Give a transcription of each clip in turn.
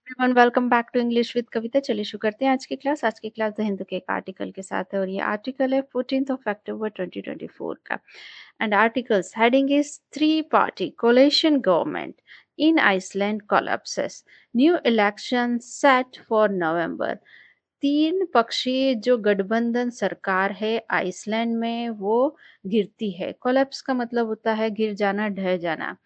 Everyone welcome back to English with Kavita. चलिए शुरू करते हैं आज की क्लास द हिंदू के एक आर्टिकल के साथ है और ये आर्टिकल है 14 अक्टूबर 2024 का। And articles heading is three party coalition government in Iceland collapses, new election set for November. तीन पक्षीय जो गठबंधन सरकार है आइसलैंड में वो गिरती है। कोलैप्स का मतलब होता है गिर जाना, ढह जाना।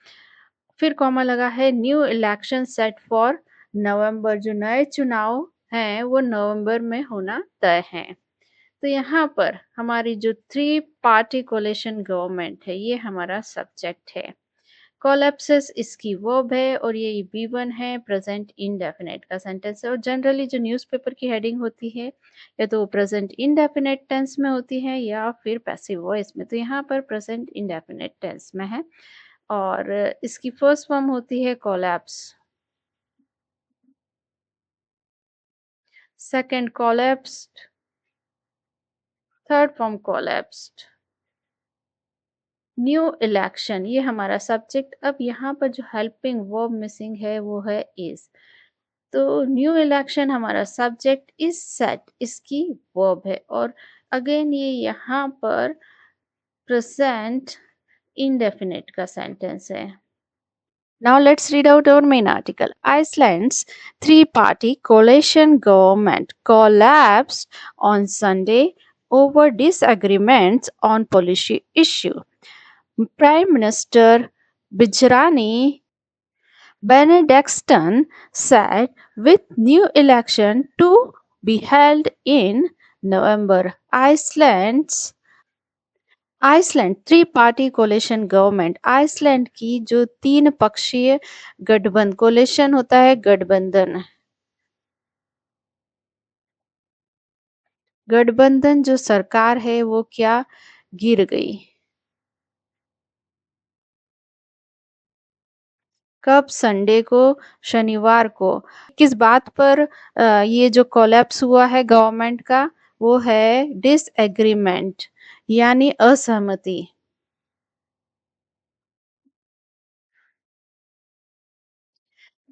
फिर कॉमा लगा है न्यू इलेक्शन सेट फॉर नवंबर, जो नए चुनाव हैं वो नवंबर में होना तय है। तो यहाँ पर हमारी जो थ्री पार्टी कोalition गवर्नमेंट है ये हमारा सब्जेक्ट है। कोलैप्सेस इसकी वर्ब है और ये बी वन है, प्रेजेंट इंडेफिनिट का सेंटेंस है। और जनरली जो न्यूज़पेपर की हेडिंग होती है या तो प्रेजेंट इंडेफिनिट टेंस में होती है या फिर पैसिव वॉइस में। तो यहाँ पर प्रेजेंट इंडेफिनिट टेंस में है और इसकी फर्स्ट फॉर्म होती है collapse, second collapsed, third form collapsed. New election ये हमारा सब्जेक्ट। अब यहाँ पर जो हेल्पिंग वर्ब मिसिंग है वो है इज। तो न्यू इलेक्शन हमारा सब्जेक्ट, इज सेट इसकी वर्ब है और अगेन ये यहाँ पर प्रेजेंट इंडेफिनिट का सेंटेंस है। Now let's read out our main article. Iceland's three-party coalition government collapsed on Sunday over disagreements on policy issue. Prime Minister Bijrani Benedictson said with new election to be held in November, Iceland three party coalition government, Iceland की जो तीन पक्षीय गठबंधन, कोalition होता है गठबंधन, गठबंधन जो सरकार है वो क्या गिर गई। कब? संडे को, शनिवार को। किस बात पर ये जो कोलैप्स हुआ है गवर्नमेंट का, वो है डिसएग्रीमेंट यानी असहमति।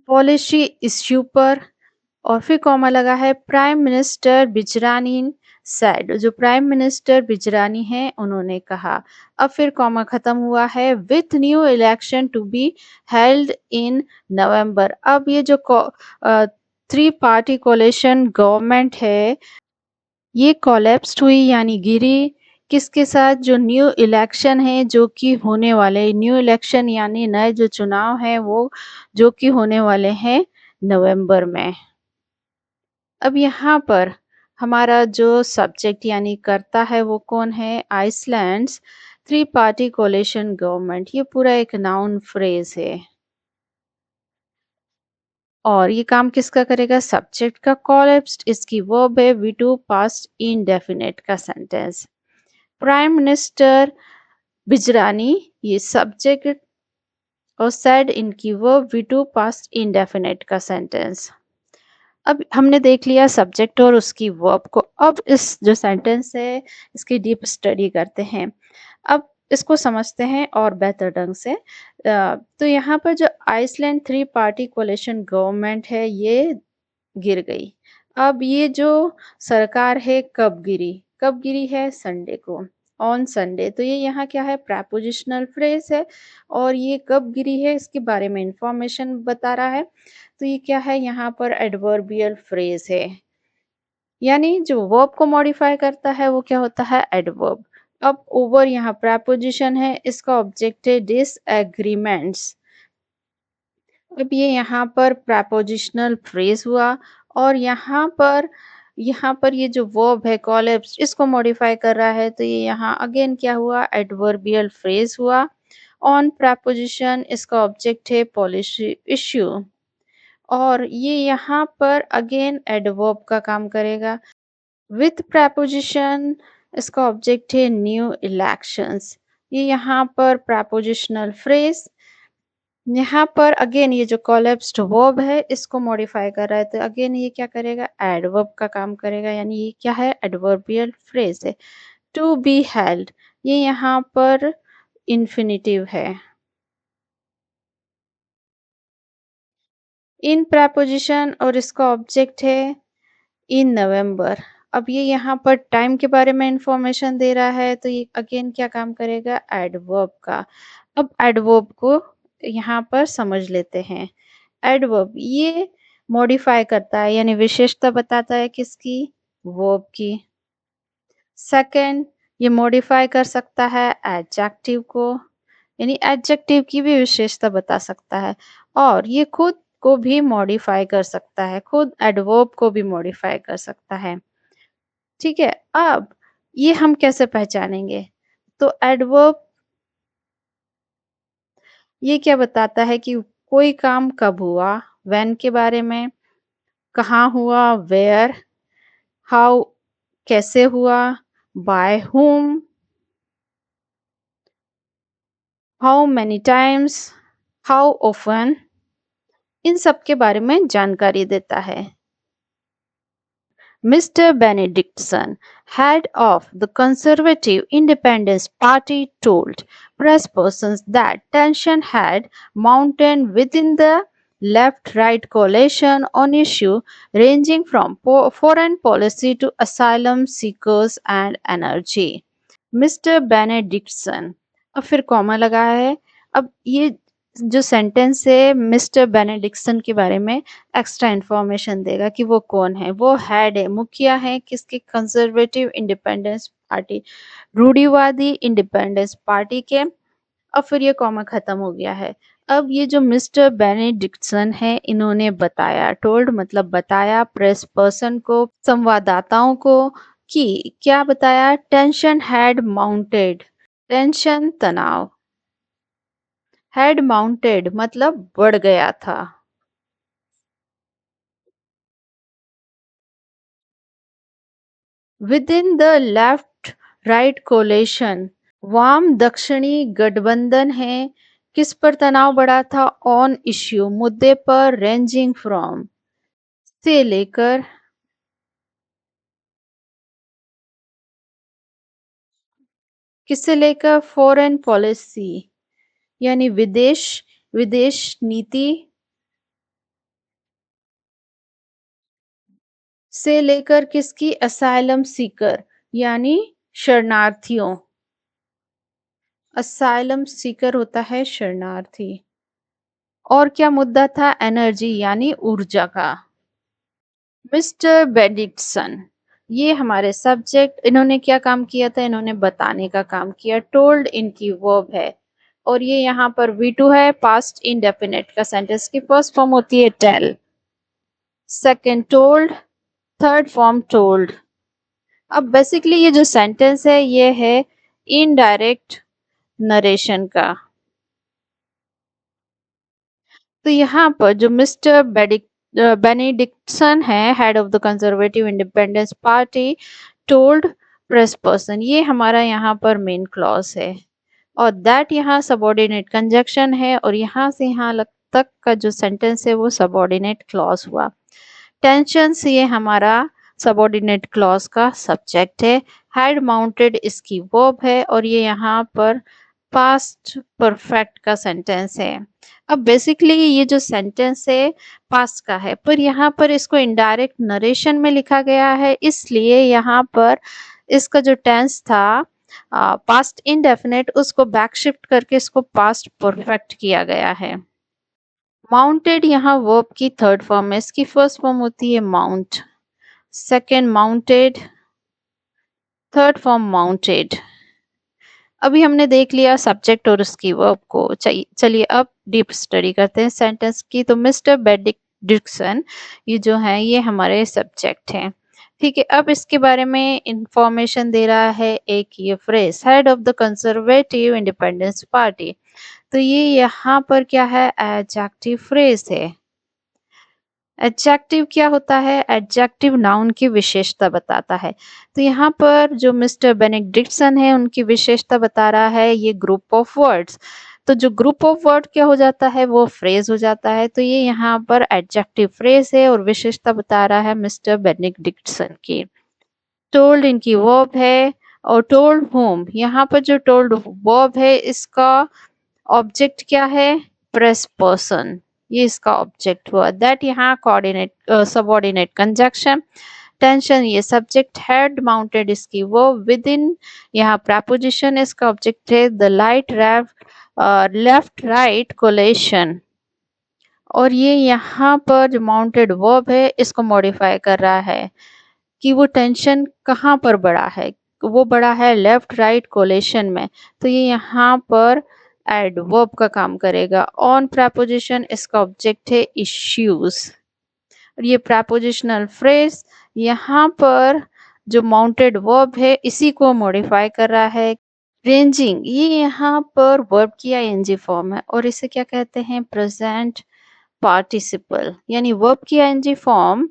पॉलिसी इश्यू पर और फिर कॉमा लगा है प्राइम मिनिस्टर बिजरानी सेड, जो प्राइम मिनिस्टर बिजरानी हैं उन्होंने कहा। अब फिर कॉमा खत्म हुआ है with new election to be held in November. अब ये जो थ्री पार्टी कोalition गवर्नमेंट है ये कोलैप्स्ड हुई यानी गिरी किसके साथ? जो न्यू इलेक्शन है जो कि होने वाले, न्यू इलेक्शन यानी नए जो चुनाव है वो जो कि होने वाले हैं नवंबर में। अब यहाँ पर हमारा जो सब्जेक्ट यानी कर्ता है वो कौन है? Islands three party coalition government. ये पूरा एक नाउन फ्रेज है और ये काम किसका करेगा? सब्जेक्ट का। कोलैप्स्ड इसकी वर्ब है, वी टू पास्ट इंडेफिनिट का सेंटेंस। प्राइम मिनिस्टर बिजरानी ये सब्जेक्ट और सैड इनकी verb, V two past indefinite का सेंटेंस। अब हमने देख लिया सब्जेक्ट और उसकी वर्ब को। अब इस जो सेंटेंस है इसकी डीप स्टडी करते हैं। अब इसको समझते हैं और बेहतर ढंग से। तो यहाँ पर जो Iceland three party coalition government है ये गिर गई। अब ये जो सरकार है कब गिरी? कब गिरी है? संडे को, ऑन संडे। तो ये यहाँ क्या है? प्रेपोजिशनल फ्रेज है और ये कब गिरी है इसके बारे में इंफॉर्मेशन बता रहा है। तो ये क्या है? यहाँ पर एडवर्बियल फ्रेज है यानी जो वर्ब को मॉडिफाई करता है वो क्या होता है? एडवर्ब। अब ओवर यहाँ प्रेपोजिशन है, इसका ऑब्जेक्ट है डिसएग्रीमेंट्स। अब ये यहाँ पर प्रेपोजिशनल फ्रेज हुआ और यहाँ पर ये जो वर्ब है कोलैप्स इसको मॉडिफाई कर रहा है। तो ये यहाँ अगेन क्या हुआ? एडवर्बियल फ्रेज हुआ। ऑन प्रेपोजिशन इसका ऑब्जेक्ट है पॉलिसी इश्यू और ये यहाँ पर अगेन एडवर्ब का काम करेगा। विथ प्रेपोजिशन इसका ऑब्जेक्ट है न्यू इलेक्शंस। ये यहाँ पर प्रेपोजिशनल फ्रेज, यहाँ पर अगेन ये जो कोलैप्स्ड वर्ब है इसको मॉडिफाई कर रहा है। तो अगेन ये क्या करेगा? एडवर्ब का काम करेगा यानी ये क्या है? एडवर्बियल फ्रेज है। टू बी हेल्ड ये यहाँ पर इंफिनिटिव है। इन प्रेपोजिशन और इसका ऑब्जेक्ट है इन नवंबर। अब ये यहाँ पर टाइम के बारे में इंफॉर्मेशन दे रहा है, तो ये अगेन क्या काम करेगा, एडवर्ब का। अब एडवर्ब को यहाँ पर समझ लेते हैं। एडवर्ब ये मॉडिफाई करता है, यानी विशेषता बताता है किसकी, वर्ब की। सेकंड, ये मॉडिफाई कर सकता है एडजेक्टिव को, यानी एडजेक्टिव की भी विशेषता बता सकता है। और ये खुद को भी मॉडिफाई कर सकता है, खुद एडवर्ब को भी मॉडिफाई कर सकता है। ठीक है, अब ये हम कैसे पहचानेंगे, तो एडवर्ब ये क्या बताता है कि कोई काम कब हुआ, व्हेन के बारे में, कहाँ हुआ, वेयर, हाउ कैसे हुआ, by whom, how many times, how often, इन सब के बारे में जानकारी देता है। Mr. Benedictson, head of the Conservative Independence Party, told press persons that tension had mounted within the left-right coalition on issues ranging from foreign policy to asylum seekers and energy. Mister Benediktsson, अब फिर comma लगा है। अब ये जो sentence है mister Benediktsson के बारे में एक्स्ट्रा इंफॉर्मेशन देगा कि वो कौन है। वो हेड है, मुखिया है किसके, कंजर्वेटिव इंडिपेंडेंस पार्टी, रूढ़िवादी इंडिपेंडेंस पार्टी के। अब फिर ये कॉमा खत्म हो गया है। अब ये जो मिस्टर बेनेडिक्टसन है इन्होंने बताया, टोल्ड मतलब बताया, प्रेस पर्सन को, संवाददाताओं को, कि क्या बताया, टेंशन हैड माउंटेड, टेंशन तनाव, हैड माउंटेड मतलब बढ़ गया था, with in the left right coalition, वाम दक्षिणी गठबंधन है, किस पर तनाव बढ़ा था, ऑन इश्यू मुद्दे पर, रेंजिंग फ्रॉम से लेकर, किससे लेकर, फॉरेन पॉलिसी यानी विदेश विदेश नीति से लेकर किसकी, असाइलम सीकर यानी शरणार्थियों, असाइलम सीकर होता है शरणार्थी। और क्या मुद्दा था, एनर्जी यानी ऊर्जा का। मिस्टर बेडिक्सन, ये हमारे सब्जेक्ट, इन्होंने क्या काम किया था, इन्होंने बताने का काम किया। टोल्ड इनकी वर्ब है और ये यहाँ पर V2 है, पास्ट इंडेफिनिट का सेंटेंस की फर्स्ट फॉर्म होती है tell, second told, third form told. अब बेसिकली ये जो सेंटेंस है ये है इनडायरेक्ट नरेशन का। तो यहाँ पर जो मिस्टर बेनेडिक्टसन है, head of the conservative independence party, told press person, ये हमारा यहाँ पर मेन क्लॉज है। और दैट यहाँ सबऑर्डिनेट कंजक्शन है और यहाँ से यहाँ तक का जो सेंटेंस है वो सबऑर्डिनेट क्लॉज हुआ। टेंशन ये हमारा सबऑर्डिनेट क्लॉज का सब्जेक्ट है। हैड माउंटेड इसकी वर्ब है और ये यहाँ पर पास्ट परफेक्ट का सेंटेंस है। अब बेसिकली ये जो सेंटेंस है पास्ट का है, पर यहाँ पर इसको इनडायरेक्ट नरेशन में लिखा गया है, इसलिए यहाँ पर इसका जो टेंस था पास्ट इंडेफिनिट, उसको बैक शिफ्ट करके इसको पास्ट परफेक्ट किया गया है। माउंटेड यहाँ वर्ब की थर्ड फॉर्म है, इसकी फर्स्ट फॉर्म होती है mount, second mounted, third form mounted. अभी हमने देख लिया सब्जेक्ट और उसकी वर्ब को। चलिए अब डीप स्टडी करते हैं सेंटेंस की। तो मिस्टर बेनेडिक्टसन ये जो है ये हमारे सब्जेक्ट हैं, ठीक है। अब इसके बारे में इंफॉर्मेशन दे रहा है एक ये phrase, head of the conservative independence party. तो ये यहाँ पर क्या है, एडजेक्टिव फ्रेज है। एडजेक्टिव क्या होता है, एडजेक्टिव नाउन की विशेषता बताता है। तो यहाँ पर जो मिस्टर बेनेडिक्टसन है उनकी विशेषता बता रहा है ये ग्रुप ऑफ वर्ड्स। तो जो ग्रुप ऑफ वर्ड क्या हो जाता है वो फ्रेज हो जाता है। तो ये यहाँ पर एडजेक्टिव फ्रेज है और विशेषता बता रहा है मिस्टर बेनेडिक्टसन की। टोल्ड इनकी वर्ब है और टोल्ड होम, यहाँ पर जो टोल्ड वर्ब है इसका ऑब्जेक्ट क्या है, प्रेस पर्सन। ये इसका ऑब्जेक्ट हुआ। दैट यहाँ कोऑर्डिनेट सबऑर्डिनेट कंजक्शन। टेंशन ये सब्जेक्ट, हेड माउंटेड इसकी वो, विद इन यहाँ प्रपोजिशन इसका ऑब्जेक्ट है। The light left right coalition, और ये यहाँ पर जो माउंटेड वर्ब है इसको मॉडिफाई कर रहा है कि वो टेंशन कहाँ पर बड़ा है। वो बड़ा है लेफ्ट राइट कोलेशन में, तो ये यहाँ पर एडवर्ब का काम करेगा। ऑन प्रपोजिशन इसका ऑब्जेक्ट है इश्यूज, और ये प्रपोजिशनल फ्रेज यहाँ पर जो माउंटेड वर्ब है इसी को मॉडिफाई कर रहा है। रेंजिंग ये यहाँ पर वर्ब की आईएनजी फॉर्म है, और इसे क्या कहते हैं, प्रेजेंट पार्टिसिपल। यानी वर्ब की आईएनजी फॉर्म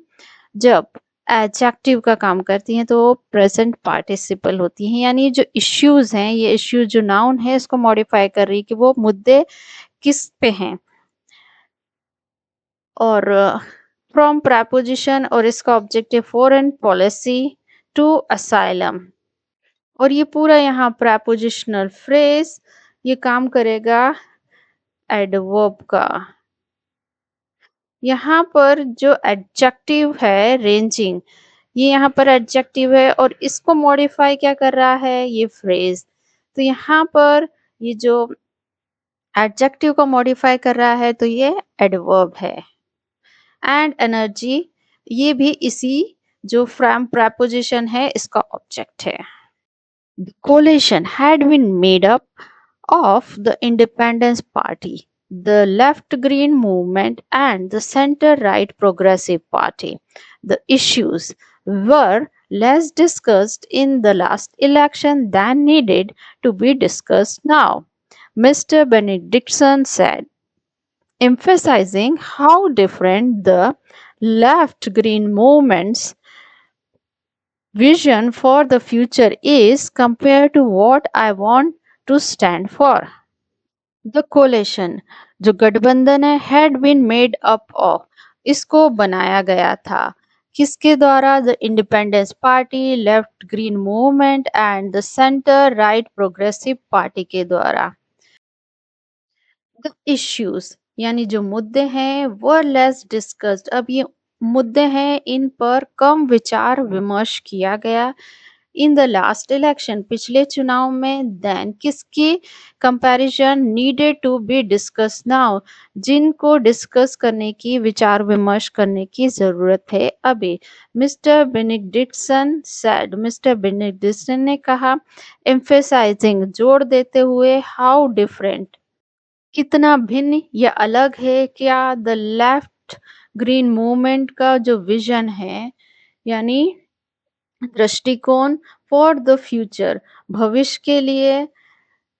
जब एडजेक्टिव का काम करती हैं तो प्रेजेंट पार्टिसिपल होती हैं। यानी जो इश्यूज हैं, ये इश्यूज जो नाउन है इसको मॉडिफाई कर रही है कि वो मुद्दे किस पे हैं। और फ्रॉम प्रपोजिशन, और इसका ऑब्जेक्ट है फॉरेन पॉलिसी टू असाइलम। और ये पूरा यहाँ प्रपोजिशनल फ्रेज ये काम करेगा एडवर्ब का। यहाँ पर जो एडजेक्टिव है रेंजिंग, ये यहाँ पर एडजेक्टिव है और इसको मॉडिफाई क्या कर रहा है, ये फ्रेज। तो यहाँ पर ये जो एडजेक्टिव को मॉडिफाई कर रहा है तो ये एडवर्ब है। एंड एनर्जी ये भी इसी जो फ्रॉम प्रपोजिशन है इसका ऑब्जेक्ट है। The coalition had been made up of the Independence Party, the Left Green Movement, and the Center Right Progressive Party. The issues were less discussed in the last election than needed to be discussed now, Mr. Benedictson said, emphasizing how different the left green movement's vision for the future is compared to what I want to stand for. The coalition जो गठबंधन है had been made up of, इसको बनाया गया था किसके द्वारा, the independence party, left green movement and the centre right progressive party के द्वारा। द इश्यूज यानी जो मुद्दे हैं वर लेस डिस्कस्ड, अब ये मुद्दे हैं इन पर कम विचार विमर्श किया गया। इन द लास्ट इलेक्शन पिछले चुनाव में, देन किसकी comparison needed to be discuss now, जिनको डिस्कस करने की विचार विमर्श करने की जरूरत है अभी। Mister Benediktsson said, mister Benediktsson ने कहा, एम्फेसाइजिंग जोर देते हुए, हाउ डिफरेंट कितना भिन्न या अलग है क्या, द लेफ्ट ग्रीन मूवमेंट का जो विजन है यानी दृष्टिकोण, फॉर द फ्यूचर भविष्य के लिए,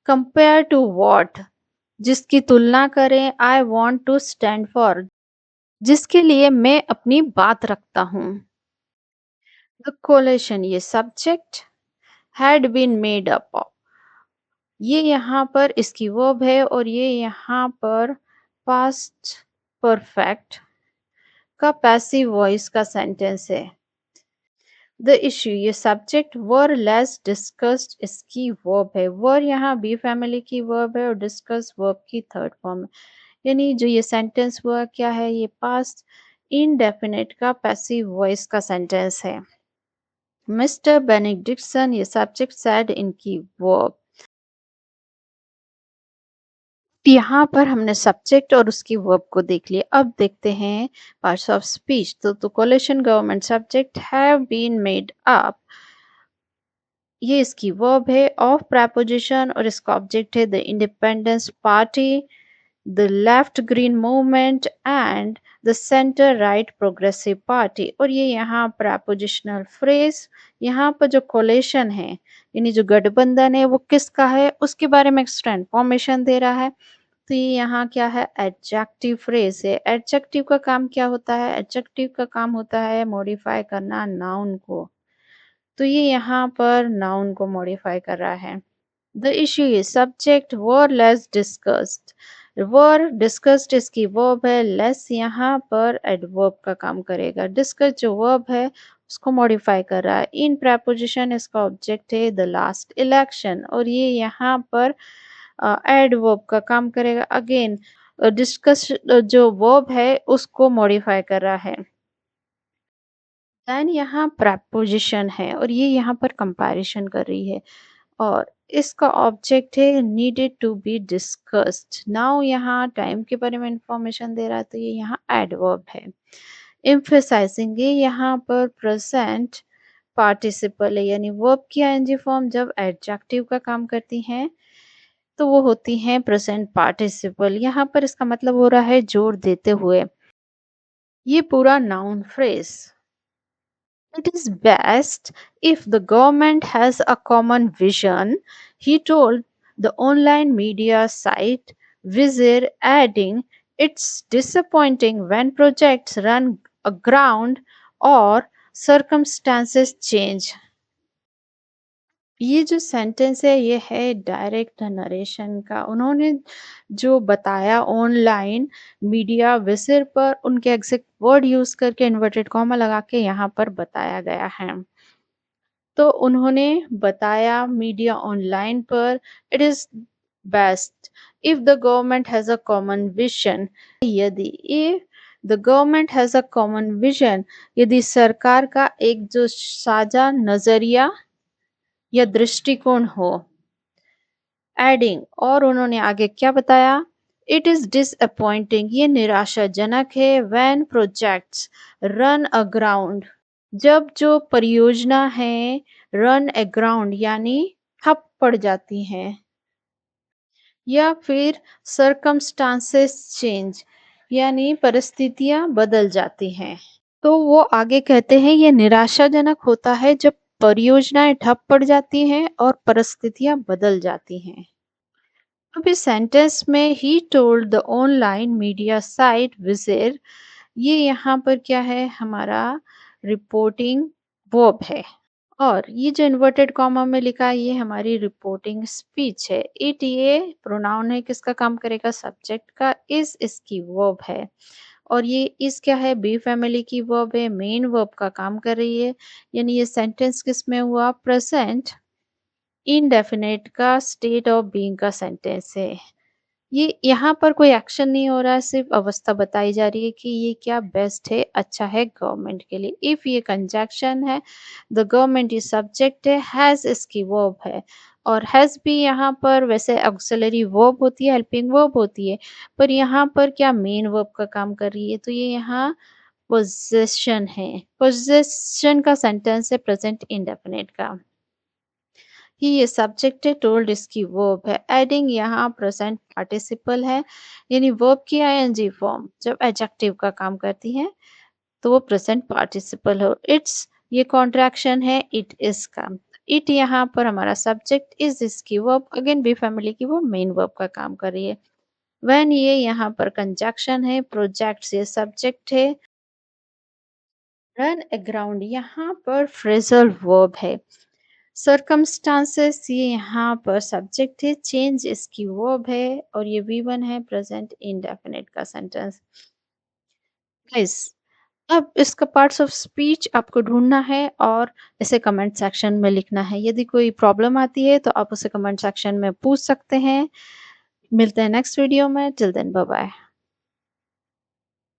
कंपेयर टू व्हाट जिसकी तुलना करें, I want to stand for जिसके लिए मैं अपनी बात रखता हूँ। द कोलेशन ये subject, had been made up ये यहाँ पर इसकी वर्ब है, और ये यहाँ पर पास्ट परफेक्ट का पैसिव वॉइस का सेंटेंस है। द इश्यू ये सब्जेक्ट, वर लेस डिस्कस्ड इसकी वर्ब है। वर यहाँ बी फैमिली की वर्ब है और डिस्कस वर्ब की थर्ड फॉर्म है। यानी जो ये सेंटेंस हुआ क्या है, ये पास्ट इनडेफिनेट का पैसिव वॉइस का सेंटेंस है। मिस्टर बेनेडिक्टसन ये सब्जेक्ट सेड इनकी वर्ब। यहाँ पर हमने सब्जेक्ट और उसकी वर्ब को देख लिया। अब देखते हैं पार्ट्स ऑफ स्पीच। तो coalition government subject have been made up, ये इसकी वर्ब है, ऑफ प्रपोजिशन और इसका ऑब्जेक्ट है the independence party, the left green movement and the centre right progressive party. और ये यहाँ प्रपोजिशनल फ्रेज, यहाँ पर जो कोलेशन है यानी जो गठबंधन है वो किसका है उसके बारे में एक्स्ट्रा इन्फॉर्मेशन दे रहा है। तो ये यहाँ क्या है, एडजेक्टिव फ्रेज है। एडजेक्टिव का काम क्या होता है, एडजेक्टिव का काम होता है मॉडिफाई करना नाउन को, तो ये यहाँ पर नाउन को मॉडिफाई कर रहा है। The issue is subject, were less discussed, were discussed इसकी वर्ब है, लेस यहाँ पर एडवर्ब का काम करेगा। डिस्कस जो वर्ब है उसको मॉडिफाई कर रहा है। इन प्रपोजिशन इसका ऑब्जेक्ट है द लास्ट इलेक्शन, और ये यहाँ पर एडवर्ब का काम करेगा। अगेन डिस्कस जो वर्ब है उसको मॉडिफाई कर रहा है। देन यहाँ प्रेपोजिशन है और ये यहाँ पर कंपैरिजन कर रही है और इसका ऑब्जेक्ट है needed to be discussed. Now यहाँ टाइम के बारे में इंफॉर्मेशन दे रहा है तो ये यहाँ एडवर्ब है। एम्फेसाइजिंग, ये यहाँ पर प्रेजेंट पार्टिसिपल है यानी वर्ब की आईएनजी फॉर्म जब एडजेक्टिव का काम करती हैं तो वो होती हैं प्रेजेंट पार्टिसिपल। यहाँ पर इसका मतलब हो रहा है जोर देते हुए। ये पूरा noun phrase. It is best if the government has a common vision, he told the online media site Vizir, adding, it's disappointing when projects run aground or circumstances change. ये जो सेंटेंस है ये है डायरेक्ट नरेशन का। उन्होंने जो बताया online media विसिर पर उनके एग्जैक्ट वर्ड यूज करके इन्वर्टेड कॉमा लगा के यहाँ पर बताया गया है। तो उन्होंने बताया मीडिया ऑनलाइन पर it is best if the government has a common vision, यदि if the government has a common vision, यदि सरकार का एक जो साझा नजरिया या दृष्टिकोण हो। एडिंग, और उन्होंने आगे क्या बताया, इट इज डिसअपॉइंटिंग, ये निराशाजनक है, व्हेन प्रोजेक्ट्स रन अग्राउंड, जब जो परियोजना है रन अग्राउंड यानी ठप पड़ जाती हैं, या फिर सर्कमस्टांसेस चेंज यानी परिस्थितियां बदल जाती हैं। तो वो आगे कहते हैं ये निराशाजनक होता है जब परियोजनाएं ठप पड़ जाती हैं और परिस्थितियां बदल जाती हैं। अब इस सेंटेंस में ही told the online media site विजिर, ये यहाँ पर क्या है, हमारा रिपोर्टिंग वर्ब है और ये जो इन्वर्टेड कॉमा में लिखा है ये हमारी रिपोर्टिंग स्पीच है। इट, ये प्रोनाउन है, किसका काम करेगा, सब्जेक्ट का। इज इसकी वर्ब है और ये इस क्या है, बी फैमिली की वर्ब है, मेन वर्ब का काम कर रही है। यानी ये सेंटेंस किस में हुआ, प्रेजेंट इनडेफिनेट का स्टेट ऑफ बीइंग का सेंटेंस है। ये यहाँ पर कोई एक्शन नहीं हो रहा है, सिर्फ अवस्था बताई जा रही है कि ये क्या बेस्ट है, अच्छा है गवर्नमेंट के लिए। इफ ये कंजक्शन है, द गवर्नमेंट इज सब्जेक्ट है, हैज इसकी वर्ब है और हैज भी यहाँ पर वैसे ऑक्सिलरी वर्ब होती है, हेल्पिंग वर्ब होती है, पर यहाँ पर क्या मेन वर्ब का काम कर रही है, तो ये यहाँ पोजेशन है। पोजेशन का सेंटेंस है प्रेजेंट इंडेफिनिट का। ये सब्जेक्ट है, टोल्ड इसकी वर्ब है। एडिंग यहाँ प्रेजेंट पार्टिसिपल है यानी वर्ब की आईएनजी फॉर्म जब एडजेक्टिव का काम करती है तो वो प्रेजेंट पार्टिसिपल हो। इट्स, ये कॉन्ट्रैक्शन है इट इज का। इट यहाँ पर हमारा सब्जेक्ट, इज इसकी वर्ब, अगेन बी फैमिली की वो मेन वर्ब का काम कर रही है। व्हेन, ये यहाँ पर कंजक्शन है, प्रोजेक्ट्स ये सब्जेक्ट है, रन अग्राउंड यहाँ पर फ्रेजल वर्ब है, सर्कमस्टांसेस ये यहाँ पर सब्जेक्ट है, चेंज इसकी वर्ब है और ये V1 है प्रेजेंट इंडेफिनिट का सेंटेंस। गाइस, अब इसका पार्ट्स ऑफ स्पीच आपको ढूंढना है और इसे कमेंट सेक्शन में लिखना है। यदि कोई प्रॉब्लम आती है तो आप उसे कमेंट सेक्शन में पूछ सकते हैं। मिलते हैं नेक्स्ट वीडियो में, टिल देन बाय बाय।